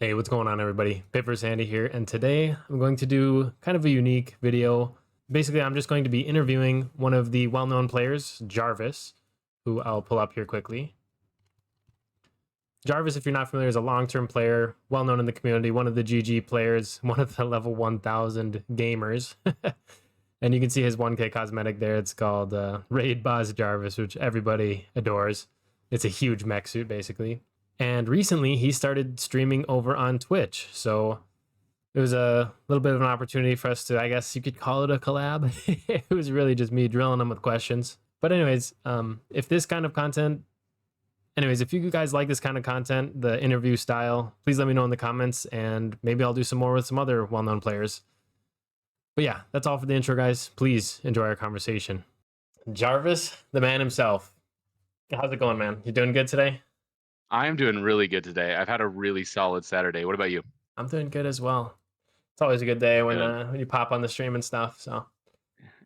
Hey, what's going on, everybody? Pippers Andy here, and today I'm going to do kind of a unique video. Basically, I'm just going to be interviewing one of the well-known players, Jarvis, who I'll pull up here quickly. Jarvis, if you're not familiar, is a long-term player, well-known in the community, one of the GG players, one of the level 1000 gamers. And you can see his 1K cosmetic there. It's called Raid Boss Jarvis, which everybody adores. It's a huge mech suit, basically. And recently, he started streaming over on Twitch. So it was a little bit of an opportunity for us to, I guess you could call it a collab. It was really just me drilling him with questions. But anyways, if this kind of content, if you guys like this kind of content, the interview style, please let me know in the comments, and maybe I'll do some more with some other well-known players. But yeah, that's all for the intro, guys. Please enjoy our conversation. Jarvis, the man himself. How's it going, man? You doing good today? I am doing really good today. I've had a really solid Saturday. What about you? I'm doing good as well. It's always a good day Good. when you pop on the stream and stuff. So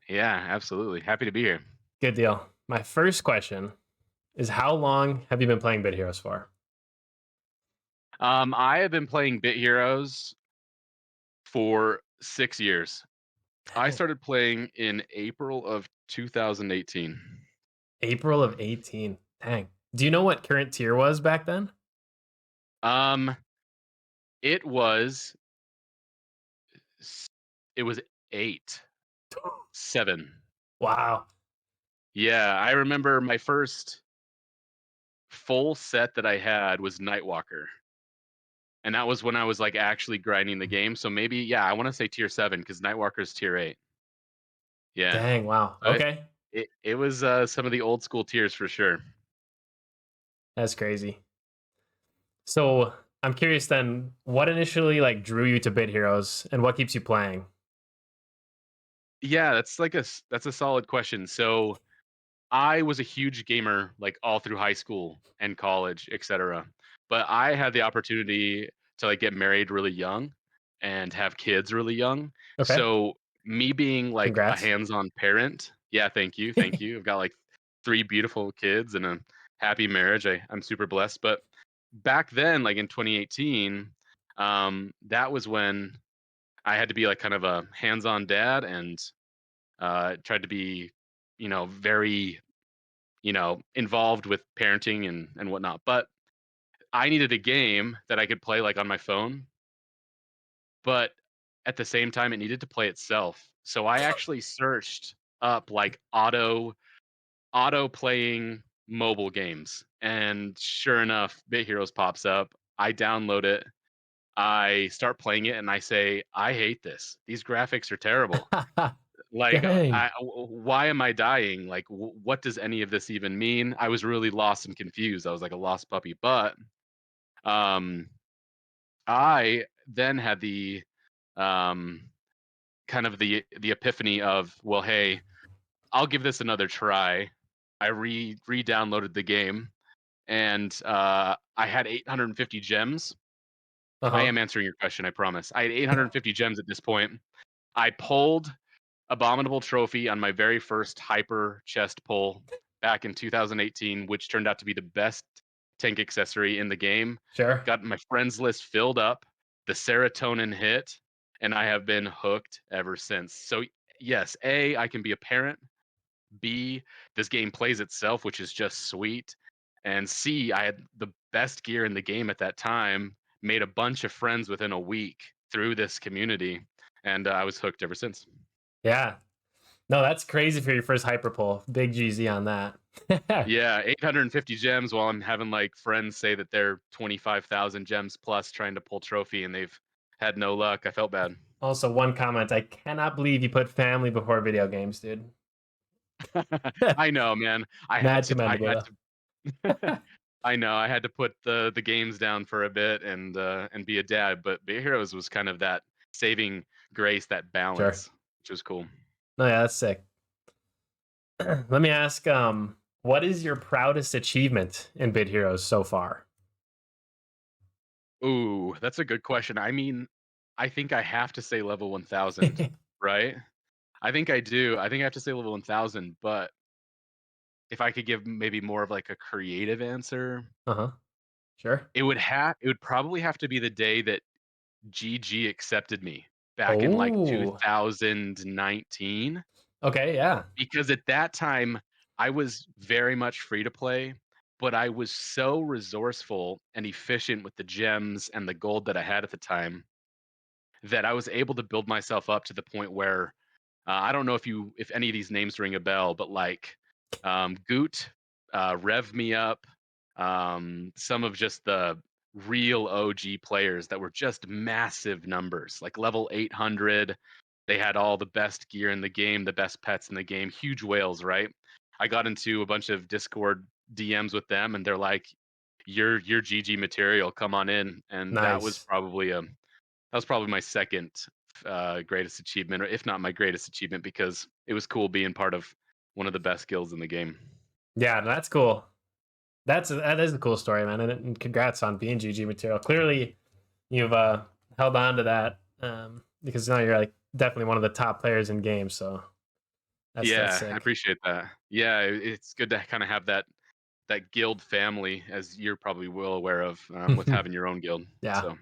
Yeah, absolutely. Happy to be here. good deal. My first question is, how long have you been playing Bit Heroes for? I have been playing Bit Heroes for 6 years. I Dang. started playing in April of 2018. April of 18. Dang. Do you know what current tier was back then? Um, it was s- it was 8, 7. Wow. Yeah, I remember my first full set that I had was Nightwalker. And that was when I was like actually grinding the game. So maybe, yeah, I want to say tier 7 because Nightwalker's tier 8. Yeah. Dang. Wow. But Okay. it was, some of the old school tiers for sure. That's crazy. So I'm curious then, what initially like drew you to Bit Heroes and what keeps you playing? Yeah, that's a solid question. So, I was a huge gamer, like, all through high school and college, etcetera. But I had the opportunity to, like, get married really young and have kids really young. Okay. So, me being, like, a Congrats. hands-on parent. Yeah, thank you, thank you. I've got, like, 3 beautiful kids and a happy marriage. I'm super blessed. But back then, like, in 2018, that was when I had to be like kind of a hands-on dad and tried to be, very, involved with parenting and whatnot. But I needed a game that I could play like on my phone, but at the same time, it needed to play itself. So I actually searched up like auto playing mobile games, and sure enough, Bit Heroes pops up. I download it. I start playing it, and I say, I hate this. These graphics are terrible. Like, Dang. why am I dying? Like, what does any of this even mean? I was really lost and confused. I was like a lost puppy. But um, I then had the um, kind of the epiphany of, well, hey, I'll give this another try. I re-downloaded the game, and I had 850 gems. I Uh-huh. am answering your question, I promise. I had 850 gems at this point. I pulled Abominable Trophy on my very first hyper chest pull back in 2018, which turned out to be the best tank accessory in the game. Sure. Got my friends list filled up, the serotonin hit, and I have been hooked ever since. So, yes, A, I can be a parent. B, this game plays itself, which is just sweet. And C, I had the best gear in the game at that time, made a bunch of friends within a week through this community, and I was hooked ever since. Yeah. No, that's crazy for your first hyper pull. Big GZ on that. Yeah, 850 gems while I'm having, like, friends say that they're 25,000 gems plus trying to pull trophy and they've had no luck. I felt bad. Also, one comment. I cannot believe you put family before video games, dude. I know, man. Mad I commendable had though. to I know, I had to put the games down for a bit and be a dad, but Big Heroes was kind of that saving grace, that Sure. balance, which was cool. No, yeah, that's sick. Let me ask, what is your proudest achievement in Bit Heroes so far? Ooh, that's a good question. I mean, I think I have to say level 1000, right? I think I do. I think I have to say level 1000, but if I could give maybe more of like a creative answer, Uh-huh. Sure. It would probably have to be the day that GG accepted me back in, like, Oh, 2019, okay, yeah. because at that time, I was very much free to play, but I was so resourceful and efficient with the gems and the gold that I had at the time that I was able to build myself up to the point where I don't know if any of these names ring a bell, but like Goot, Rev Me Up, some of just the real OG players that were just massive numbers, like level 800. They had all the best gear in the game, the best pets in the game, huge whales, right? I got into a bunch of Discord DMs with them, and they're like, "You're GG material. Come on in." And Nice. that was probably my second greatest achievement, or if not my greatest achievement, because it was cool being part of one of the best guilds in the game. Yeah, that's cool. That is a cool story, man, and congrats on being GG material. Clearly, you've held on to that because now you're like definitely one of the top players in games. So that's Yeah, I sick. appreciate that. Yeah, it's good to kind of have that guild family, as you're probably well aware of, with having your own guild. Yeah, So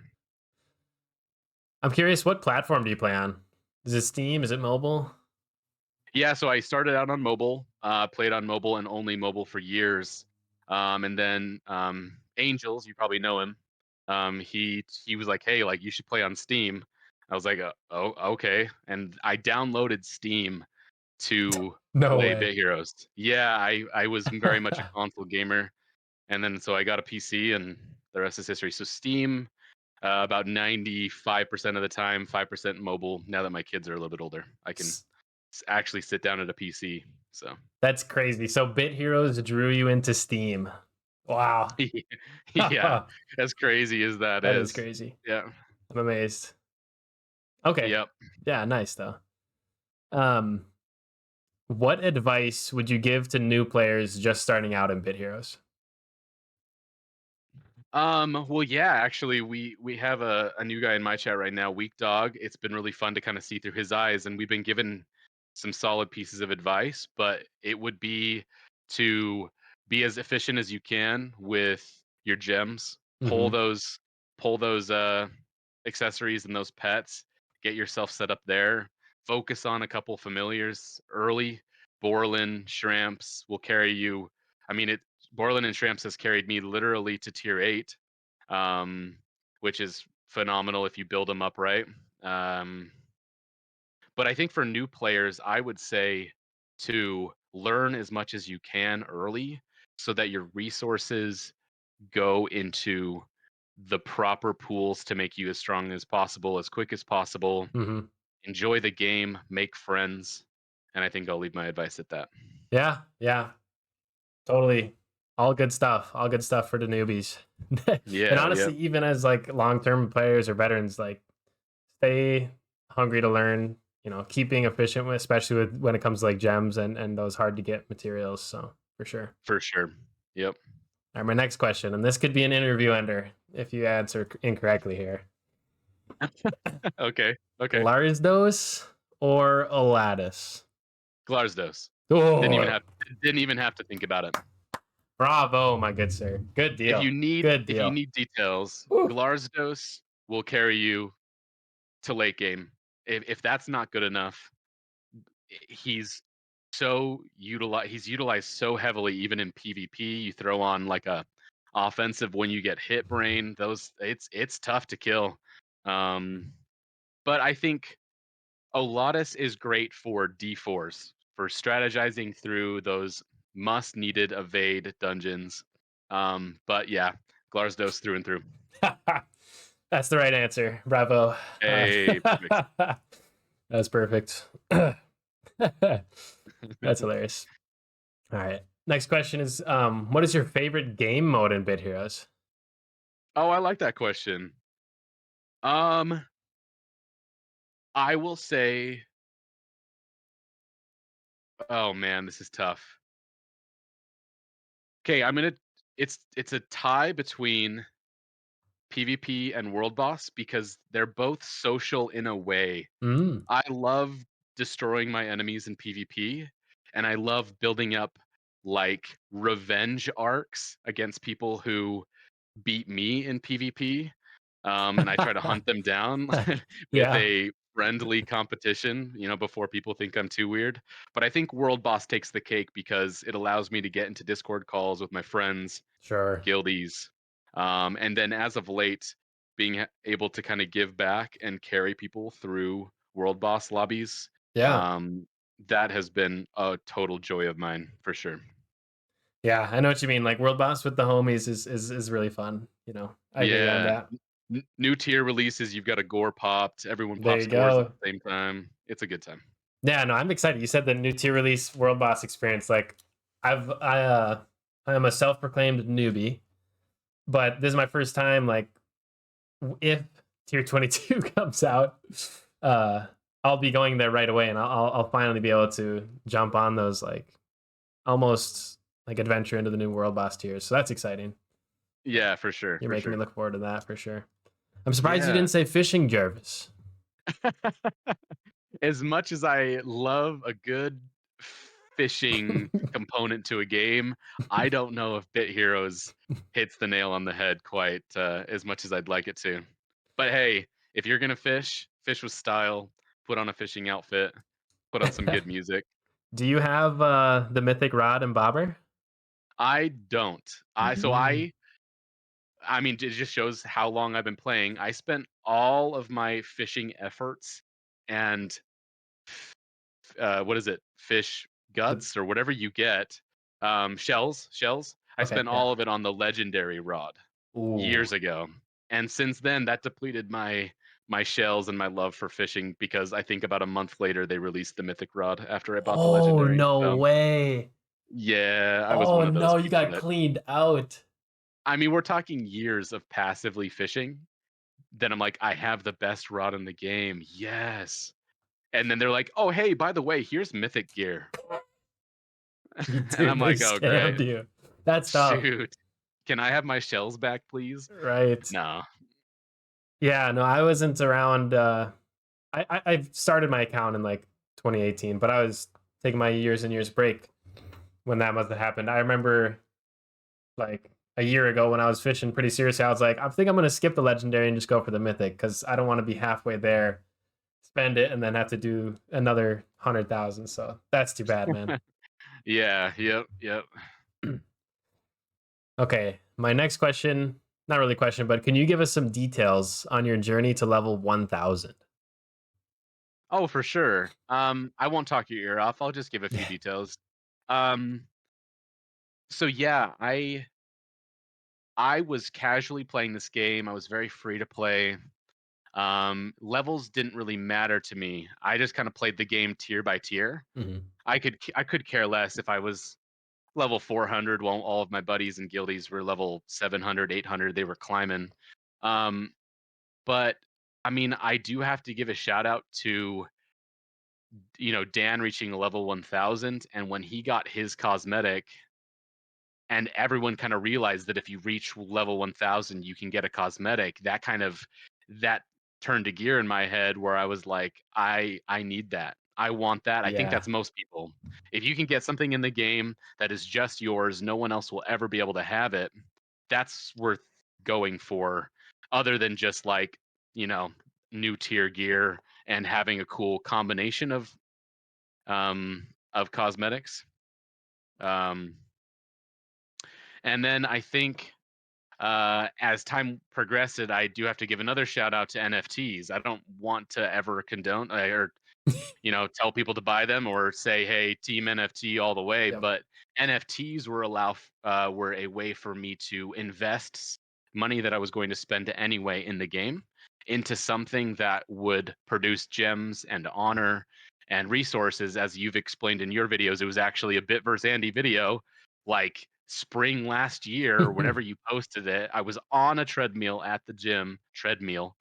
I'm curious, what platform do you play on? Is it Steam? Is it mobile? yeah, so I started out on mobile, played on mobile and only mobile for years, and then Angels, you probably know him. He was like, "Hey, like you should play on Steam." I was like, "Oh, okay." And I downloaded Steam to No play way. Bit Heroes. Yeah, I was very much a console gamer, and then so I got a PC, and the rest is history. So Steam, about 95% of the time, 5% mobile. Now that my kids are a little bit older, I can actually sit down at a PC. So That's crazy. So Bit Heroes drew you into Steam. Wow. yeah, That as crazy as that is is. crazy. Yeah. I'm amazed. Okay. Yep. Yeah, nice though. Um, what advice would you give to new players just starting out in Bit Heroes? Well, yeah, actually, we have a new guy in my chat right now, Weak Dog. It's been really fun to kind of see through his eyes, and we've been given some solid pieces of advice, but it would be to be as efficient as you can with your gems. Hmm. Pull those accessories and those pets. Get yourself set up there. Focus on a couple familiars early. Borlin, Shramps will carry you. I mean, it Borland and Shramps has carried me literally to tier 8, um, which is phenomenal if you build them up right. Um, but I think for new players, I would say to learn as much as you can early so that your resources go into the proper pools to make you as strong as possible, as quick as possible. Hmm. Enjoy the game, make friends. And I think I'll leave my advice at that. Yeah, yeah, totally. All good stuff. All good stuff for the newbies. And Yeah, honestly, yep, even as like long-term players or veterans, like stay hungry to learn. Keep being efficient, especially when it comes to like gems and those hard to get materials. So for sure. for sure. Yep. All right, my next question, and this could be an interview ender if you answer incorrectly here. Okay. Okay. Larsdos or Aladdis? Glarsdos. Didn't even Oh, have didn't even have to think about it. bravo, my good sir. Good deal. Good If you deal. need details, Woo. Glarsdos will carry you to late game. If that's not good enough, he's he's utilized so heavily even in PvP. You throw on like a offensive when you get hit brain, those it's tough to kill. Um, but I think Olatus is great for D4s, for strategizing through those must needed evade dungeons. But yeah, Glarsdos through and through. That's the right answer. Bravo. Hey, perfect. That's perfect. That's hilarious. All right. Next question is what is your favorite game mode in Bit Heroes? Oh, I like that question. Um, I will say, oh man, this is tough. Okay, it's a tie between PvP and World Boss because they're both social in a way. Mm. I love destroying my enemies in PvP, and I love building up like revenge arcs against people who beat me in PvP, and I try to hunt them down with Yeah, a friendly competition, before people think I'm too weird. But I think World Boss takes the cake because it allows me to get into Discord calls with my friends, sure. guildies, and then as of late, being able to kind of give back and carry people through World Boss lobbies, Yeah. um, that has been a total joy of mine for sure. Yeah, I know what you mean. Like World Boss with the homies is really fun. You know, I hear you on Yeah. that. New tier releases, you've got a gore popped, everyone There pops you gores at go. the same time. It's a good time. Yeah, no, I'm excited. You said the new tier release World Boss experience. Like, I am a self-proclaimed newbie, but this is my first time. Like, if tier 22 comes out, uh, I'll be going there right away, and I'll finally be able to jump on those like almost like adventure into the new World Boss tiers. So that's exciting. Yeah, for sure, You're for making me sure. look forward to that for sure. I'm surprised you Yeah. didn't say fishing, Jarvis. As much as I love a good fishing component to a game, I don't know if Bit Heroes hits the nail on the head quite as much as I'd like it to. But hey, if you're gonna fish, fish with style. Put on a fishing outfit. Put on some good music. Do you have the mythic rod and bobber? I don't. I so Mm. I mean, it just shows how long I've been playing. I spent all of my fishing efforts and what is it? Fish The, guts or whatever you get, shells. I okay, spent yeah. all of it on the legendary rod Ooh. years ago, and since then that depleted my shells and my love for fishing because I think about a month later they released the mythic rod after I bought the Oh legendary. no So way. yeah, I was Oh one of those no, you people got that. cleaned out. I mean, we're talking years of passively fishing. Then I'm like, I have the best rod in the game. Yes. And then they're like, "Oh, hey, by the way, here's mythic gear." And Dude, I'm they like, "Oh, great. scammed you. That's tough. Shoot. Can I have my shells back, please?" Right. No. Yeah, no, I wasn't around I started my account in like 2018, but I was taking my years and years break when that must have happened. I remember like a year ago when I was fishing pretty seriously, I was like, I think I'm gonna skip the legendary and just go for the mythic because I don't want to be halfway there, spend it, and then have to do another 100,000. So that's too bad, man. Yeah, yep, yep. Okay, my next question, not really question, but can you give us some details on your journey to level 1,000? Oh, for sure. I won't talk your ear off. I'll just give a few details. Um, so yeah, I was casually playing this game. I was very free to play. Levels didn't really matter to me. I just kind of played the game tier by tier. Mhm. I could care less if I was level 400 while all of my buddies and guildies were level 700, 800. They were climbing. Um, but I mean, I do have to give a shout out to, Dan reaching level 1000. And when he got his cosmetic, and everyone kind of realized that if you reach level 1000 you can get a cosmetic, that turned a gear in my head where I was like, I need that, I want that. I think Yeah. that's most people. If you can get something in the game that is just yours, no one else will ever be able to have it, that's worth going for, other than just like, you know new tier gear and having a cool combination of cosmetics. um and then I think, as time progressed, I do have to give another shout out to NFTs. I don't want to ever condone or tell people to buy them or say, "Hey, team NFT all the way." Yep. But NFTs were a way for me to invest money that I was going to spend anyway in the game into something that would produce gems and honor and resources. As you've explained in your videos, it was actually a Bit vs Andy video, like spring last year or whenever you posted it. I was on a treadmill at the gym, treadmill,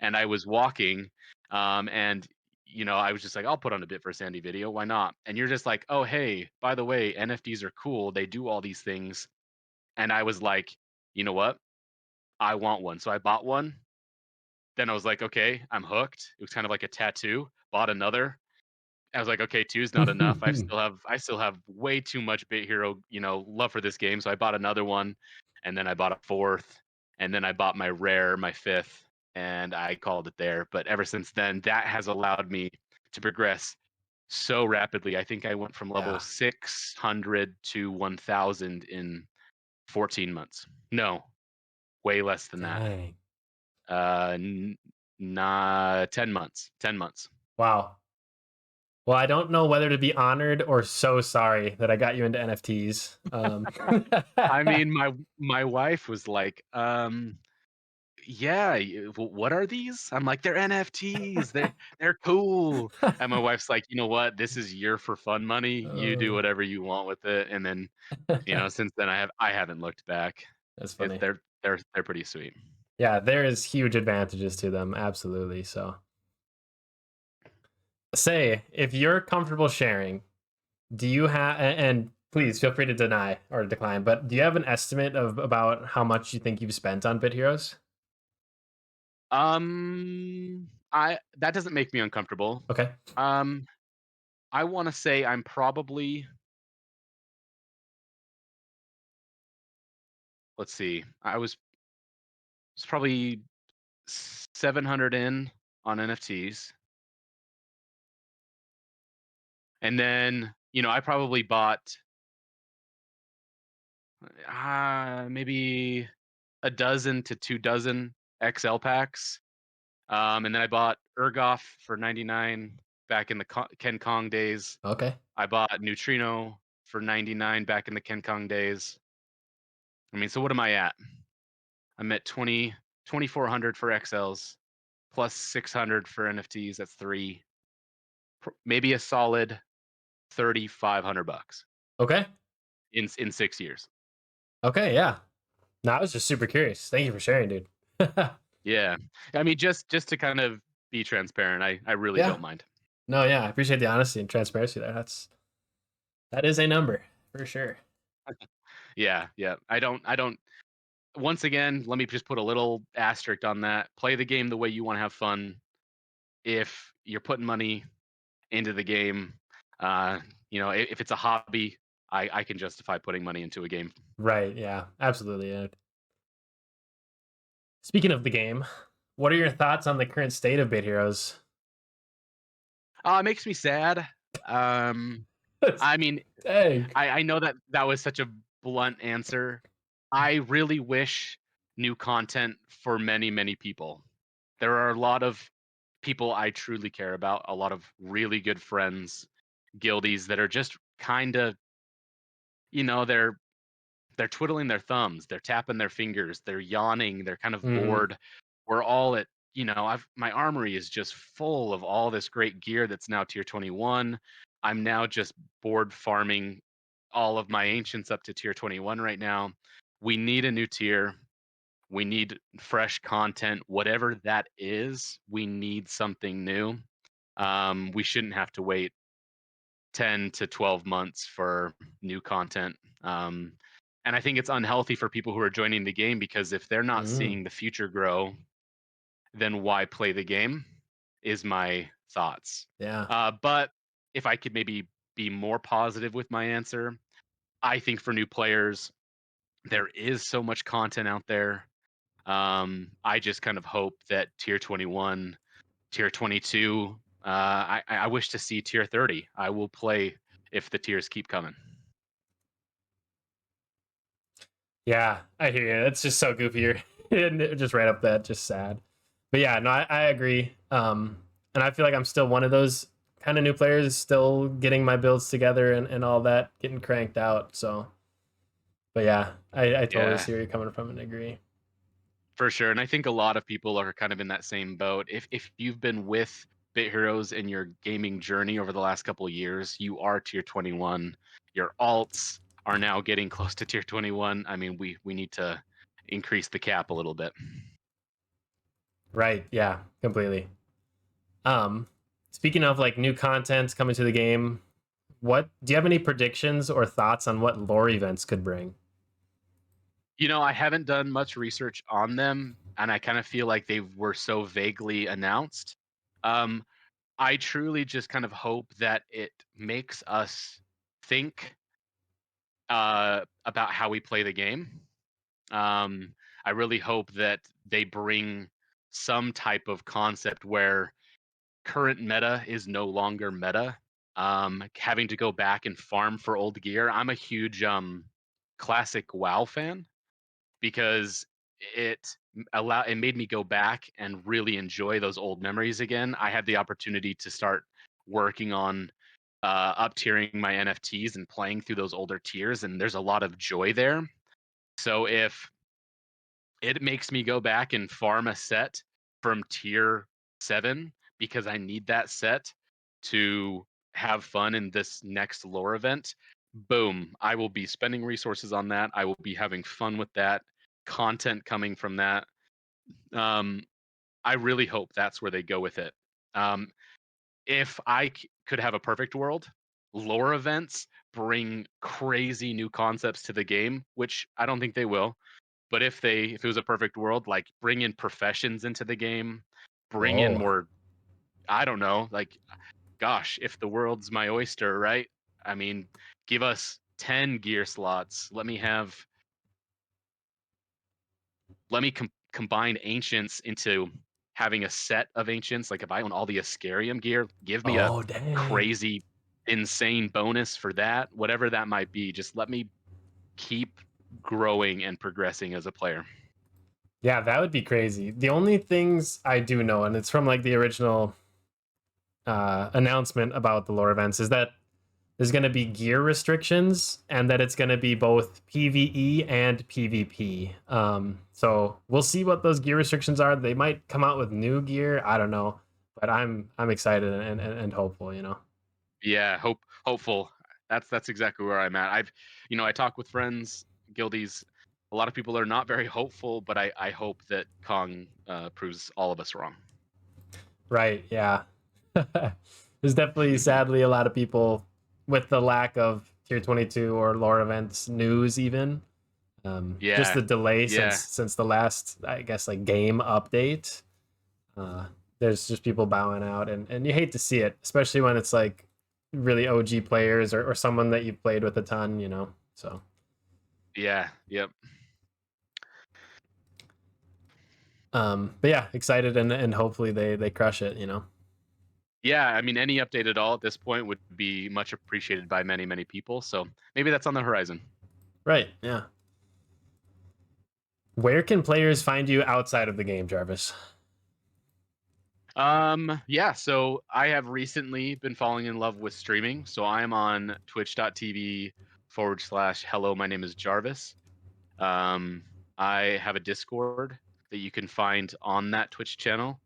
and I was walking, and I was just like, I'll put on a Bit for Sandy video. Why not? And you're just like, oh, hey, by the way, NFTs are cool. They do all these things. And I was like, you know what? I want one. So I bought one. Then I was like, okay, I'm hooked. It was kind of like a tattoo. Bought another. I was like, okay, two's not enough. I still have way too much Bit Hero, love for this game. So I bought another one. and then I bought a fourth, and then I bought my rare, my fifth, and I called it there. But ever since then, that has allowed me to progress so rapidly. I think I went from level Yeah. 600 to 1000 in 14 months. No, way less than that. Dang. 10 months. 10 months. Wow. Well, I don't know whether to be honored or so sorry that I got you into NFTs. I mean, my wife was like, yeah, what are these? I'm like, they're NFTs. They're cool. And my wife's like, you know what? This is your for fun money. You do Oh, whatever you want with it. And then, since then I haven't looked back. that's funny. They're pretty sweet. Yeah, there is huge advantages to them, absolutely. So, say if you're comfortable sharing, do you have and please feel free to deny or decline, but do you have an estimate of about how much you think you've spent on Bit Heroes? I that doesn't make me uncomfortable. Okay. Um, I want to say I'm probably, let's see, I was probably 700 in on NFTs. And then, I probably bought maybe a dozen to 2 dozen XL packs. And then I bought Ergoff for 99 back in the Ken Kong days. Okay. I bought Neutrino for 99 back in the Ken Kong days. I mean, so what am I at? I'm at 2,400 for XLs plus 600 for NFTs. That's three, maybe a solid 3,500 bucks Okay. in 6 years. Okay. Yeah. No, I was just super curious. Thank you for sharing, dude. Yeah. I mean, just to kind of be transparent, I really Yeah. don't mind. No, yeah. I appreciate the honesty and transparency there. That is a number for sure. Yeah, yeah. I don't once again, let me just put a little asterisk on that. Play the game the way you want to have fun. If you're putting money into the game, if it's a hobby, I can justify putting money into a game. Right. Yeah. Absolutely. Yeah. Speaking of the game, what are your thoughts on the current state of Bit Heroes? It makes me sad. Um, I mean, Dang. I know that that was such a blunt answer. I really wish new content for many, many people. There are a lot of people I truly care about, a lot of really good friends, guildies that are just kind of, you know, they're they're twiddling their thumbs, they're tapping their fingers, they're yawning, they're kind of Mhm. bored. We're all at, I've my armory is just full of all this great gear that's now tier 21. I'm now just bored farming all of my ancients up to tier 21 right now. We need a new tier. We need fresh content, whatever that is. We need something new. We shouldn't have to wait 10 to 12 months for new content. And I think it's unhealthy for people who are joining the game because if they're not Mm. seeing the future grow, then why play the game? Is my thoughts. Yeah. But if I could maybe be more positive with my answer, I think for new players, there is so much content out there. I just kind of hope that tier 21, tier 22, I wish to see tier 30. I will play if the tiers keep coming. Yeah, I hear you. It's just so goofy here. And it just right up that, just sad. But yeah, no, I agree. And I feel like I'm still one of those kind of new players, still getting my builds together and all that, getting cranked out. So, but yeah, I totally Yeah, see where you're coming from and agree. for sure. And I think a lot of people are kind of in that same boat. If you've been with Bit Heroes in your gaming journey over the last couple of years, you are tier 21. Your alts are now getting close to tier 21. I mean, we need to increase the cap a little bit. Right. Yeah, completely. Um, Speaking of like new content coming to the game, what do you have any predictions or thoughts on what lore events could bring? I haven't done much research on them, and I kind of feel like they were so vaguely announced. Um, I truly just kind of hope that it makes us think about how we play the game. I really hope that they bring some type of concept where current meta is no longer meta. Having to go back and farm for old gear. I'm a huge classic WoW fan because it made me go back and really enjoy those old memories again. I had the opportunity to start working on up tiering my NFTs and playing through those older tiers, and there's a lot of joy there. So if it makes me go back and farm a set from tier 7 because I need that set to have fun in this next lore event. Boom, I will be spending resources on that. I will be having fun with that content coming from that. Um, I really hope that's where they go with it. Um, if could have a perfect world, lore events bring crazy new concepts to the game, which I don't think they will. But if it was a perfect world, like bring in professions into the game, bring in Whoa. more, I don't know, like gosh, if the world's my oyster, right? I mean, give us 10 gear slots. Let me combine ancients into having a set of ancients. Like if I own all the Ascarium gear, give me a Oh, dang. crazy insane bonus for that, whatever that might be. Just let me keep growing and progressing as a player. Yeah, that would be crazy. The only things I do know, and it's from like the original announcement about the lore events, is that there's going to be gear restrictions and that it's going to be both PvE and PvP. So we'll see what those gear restrictions are. They might come out with new gear. I don't know, but I'm excited and hopeful. You know. Yeah, hopeful. That's exactly where I'm at. I talk with friends, guildies. A lot of people are not very hopeful, but I hope that Kong proves all of us wrong. Right. Yeah. There's definitely, sadly, a lot of people with the lack of tier 22 or lore events news, even just Yeah, the delay yeah, since the last, I guess, like game update. Uh, there's just people bowing out, and you hate to see it, especially when it's like really OG players or someone that you've played with a ton, you know. So, yeah, yep. but yeah, excited and hopefully they crush it, you know. Yeah, I mean, any update at all at this point would be much appreciated by many, many people. So maybe that's on the horizon. Right. Yeah. Where can players find you outside of the game, Jarvis? Yeah, so I have recently been falling in love with streaming. So I'm on twitch.tv/ hello, my name is Jarvis. Um, I have a Discord that you can find on that Twitch channel.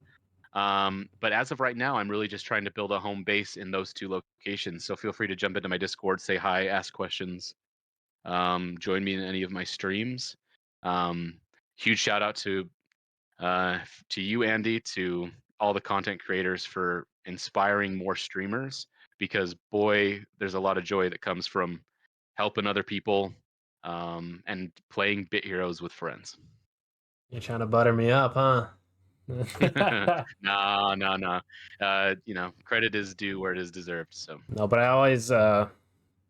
But as of right now, I'm really just trying to build a home base in those two locations. So feel free to jump into my Discord, say hi, ask questions, join me in any of my streams. Um, Huge shout out to you, Andy, to all the content creators for inspiring more streamers. Because boy, there's a lot of joy that comes from helping other people and playing Bit Heroes with friends. You're trying to butter me up, huh? No, no, no. Credit is due where it is deserved. So No, but I always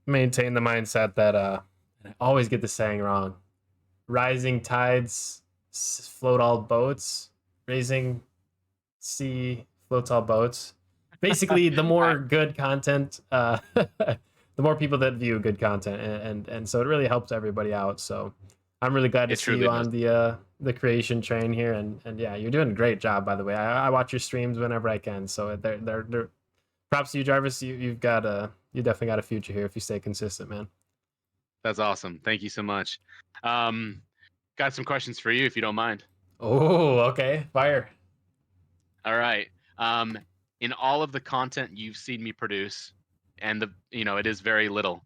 maintain the mindset that I always get the saying wrong. Rising tides float all boats. Raising sea floats all boats. Basically, the I, more good content, the more people that view good content, and so it really helps everybody out. So I'm really glad to it see you truly does. on the creation train here, and yeah, you're doing a great job, by the way. I watch your streams whenever I can, so they're props to you, Jarvis. You definitely got a future here if you stay consistent, man. That's awesome. Thank you so much. Um, Got some questions for you if you don't mind. Oh, okay, fire. All right. Um, in all of the content you've seen me produce, and it is very little.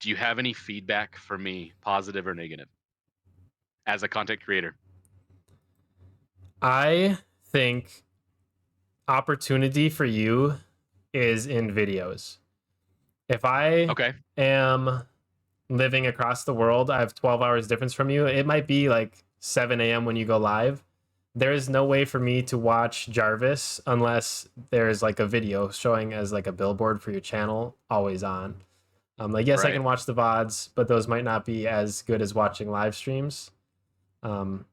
Do you have any feedback for me, positive or negative, as a content creator? I think opportunity for you is in videos. If I Okay. am living across the world, I have 12 hours difference from you. It might be like 7 a.m. when you go live. There is no way for me to watch Jarvis unless there's like a video showing as like a billboard for your channel always on. Like, yes, I Right. can watch the VODs, but those might not be as good as watching live streams. Um,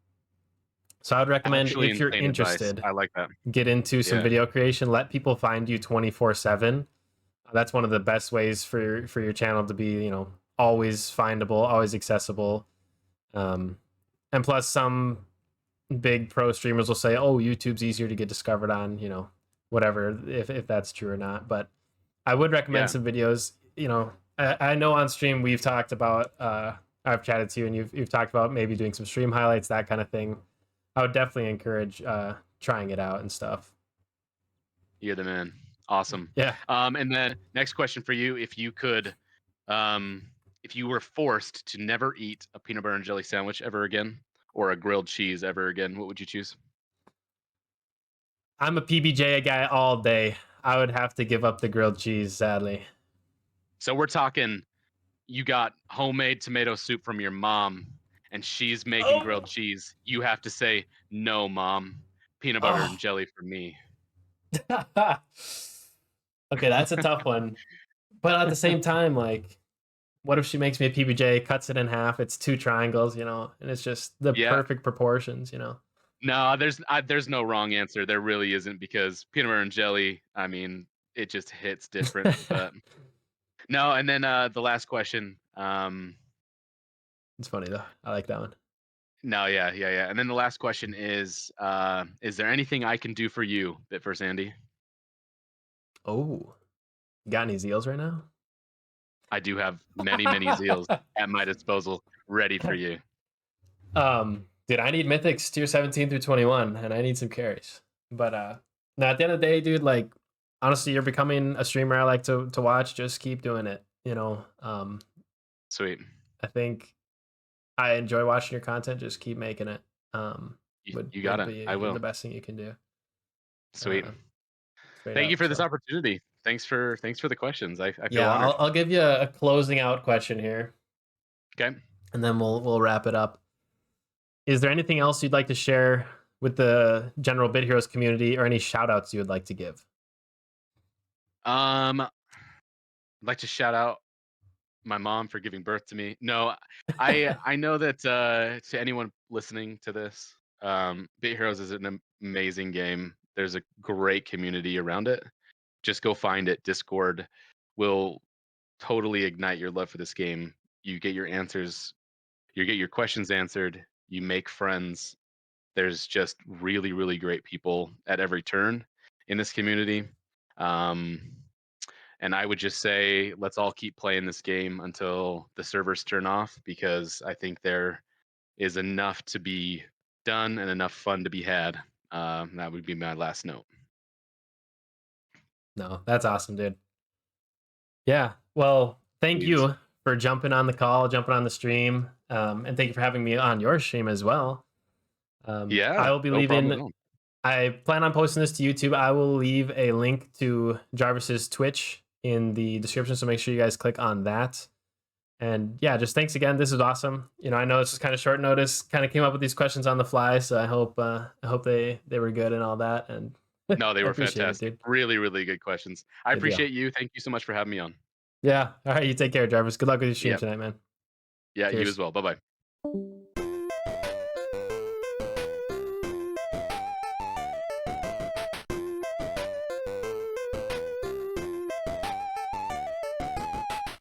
so I would recommend Actually if you're insane advice. interested, I like that. get into some Yeah. video creation. Let people find you 24/7. That's one of the best ways for your channel to be, always findable, always accessible. Um, and plus, some big pro streamers will say, "Oh, YouTube's easier to get discovered on," whatever, if that's true or not. But I would recommend Yeah. some videos. I know on stream we've talked about. I've chatted to you, and you've talked about maybe doing some stream highlights, that kind of thing. I would definitely encourage trying it out and stuff. You're the man. Awesome. Yeah. And then next question for you: um, if you were forced to never eat a peanut butter and jelly sandwich ever again, or a grilled cheese ever again, what would you choose? I'm a PBJ guy all day. I would have to give up the grilled cheese, sadly. So we're talking. You got homemade tomato soup from your mom, and she's making grilled Oh, cheese. You have to say no, mom. Peanut butter and oh. jelly for me. Okay, that's a tough one. But at the same time, like, what if she makes me a PBJ, cuts it in half? It's two triangles, and it's just the Yeah. perfect proportions. No, there's no wrong answer. There really isn't because peanut butter and jelly. I mean, it just hits different. But no, and then the last question. It's funny though. I like that one. No, yeah, yeah, yeah. And then the last question is there anything I can do for you, Bit for Sandy? Oh, you got any zeals right now? I do have many, many zeals at my disposal, ready for you. Dude, I need mythics tier 17 through 21, and I need some carries. But no, at the end of the day, dude, like, honestly, you're becoming a streamer I like to watch. Just keep doing it. Sweet. I think I enjoy watching your content. Just keep making it. Would You got would it. I be will. the best thing you can do. Sweet. Uh, Straight Thank you up. for this So opportunity. Thanks for the questions. I feel yeah, honored. I'll give you a closing out question here, Okay. and then we'll wrap it up. Is there anything else you'd like to share with the general Bit Heroes community, or any shout outs you would like to give? I'd like to shout out my mom for giving birth to me. No, I know that to anyone listening to this, Bit Heroes is an amazing game. There's a great community around it. Just go find it. Discord will totally ignite your love for this game. You get your answers, you get your questions answered, you make friends. There's just really, really great people at every turn in this community. Um, and I would just say, let's all keep playing this game until the servers turn off, because I think there is enough to be done and enough fun to be had. That would be my last note. No, that's awesome, dude. Yeah. Well, thank Please. you for jumping on the call, jumping on the stream, and thank you for having me on your stream as well. Yeah, I will be no problem leaving. at all. I plan on posting this to YouTube. I will leave a link to Jarvis's Twitch in the description, so make sure you guys click on that. And yeah, just thanks again. This is awesome. I know this is kind of short notice. Kind of came up with these questions on the fly, so I hope they were good and all that. And I No, they were appreciate it, fantastic. dude. Really, really good questions. I Good deal. appreciate you. Thank you so much for having me on. Yeah. All right. You take care, Jarvis. Good luck with your stream Yeah. tonight, man. Yeah, you as Cheers. well. Bye bye.